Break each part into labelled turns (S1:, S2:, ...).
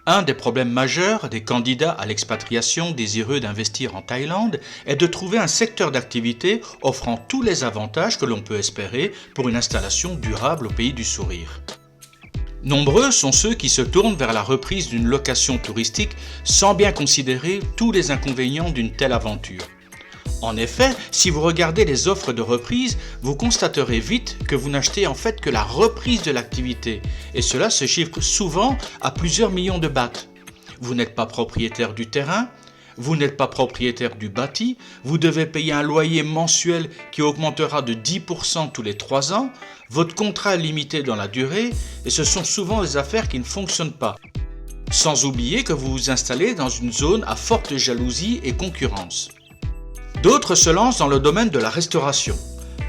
S1: Un des problèmes majeurs des candidats à l'expatriation désireux d'investir en Thaïlande est de trouver un secteur d'activité offrant tous les avantages que l'on peut espérer pour une installation durable au pays du sourire. Nombreux sont ceux qui se tournent vers la reprise d'une location touristique sans bien considérer tous les inconvénients d'une telle aventure. En effet, si vous regardez les offres de reprise, vous constaterez vite que vous n'achetez en fait que la reprise de l'activité, et cela se chiffre souvent à plusieurs millions de bahts. Vous n'êtes pas propriétaire du terrain, vous n'êtes pas propriétaire du bâti, vous devez payer un loyer mensuel qui augmentera de 10% tous les 3 ans, votre contrat est limité dans la durée, et ce sont souvent des affaires qui ne fonctionnent pas. Sans oublier que vous vous installez dans une zone à forte jalousie et concurrence. D'autres se lancent dans le domaine de la restauration.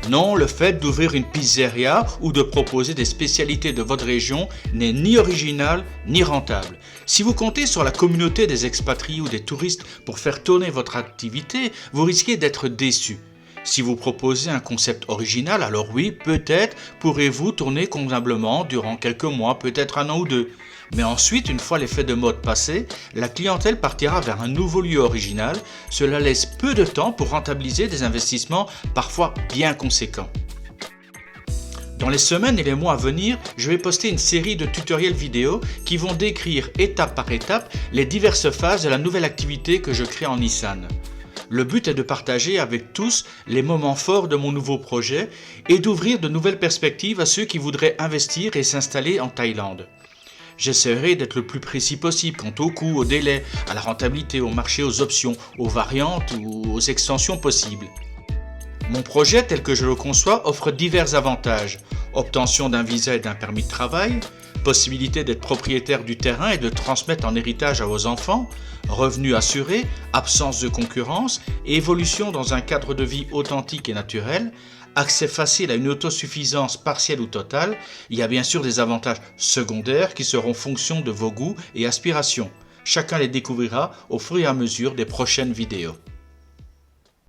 S1: Non, le fait d'ouvrir une pizzeria ou de proposer des spécialités de votre région n'est ni original ni rentable. Si vous comptez sur la communauté des expatriés ou des touristes pour faire tourner votre activité, vous risquez d'être déçu. Si vous proposez un concept original, alors oui, peut-être pourrez-vous tourner convenablement durant quelques mois, peut-être 1 an ou 2. Mais ensuite, une fois l'effet de mode passé, la clientèle partira vers un nouveau lieu original. Cela laisse peu de temps pour rentabiliser des investissements parfois bien conséquents. Dans les semaines et les mois à venir, je vais poster une série de tutoriels vidéo qui vont décrire étape par étape les diverses phases de la nouvelle activité que je crée en Nissan. Le but est de partager avec tous les moments forts de mon nouveau projet et d'ouvrir de nouvelles perspectives à ceux qui voudraient investir et s'installer en Thaïlande. J'essaierai d'être le plus précis possible quant au coût, au délai, à la rentabilité, au marché, aux options, aux variantes ou aux extensions possibles. Mon projet tel que je le conçois offre divers avantages. Obtention d'un visa et d'un permis de travail, possibilité d'être propriétaire du terrain et de transmettre en héritage à vos enfants, revenus assurés, absence de concurrence, évolution dans un cadre de vie authentique et naturel, accès facile à une autosuffisance partielle ou totale. Il y a bien sûr des avantages secondaires qui seront fonction de vos goûts et aspirations. Chacun les découvrira au fur et à mesure des prochaines vidéos.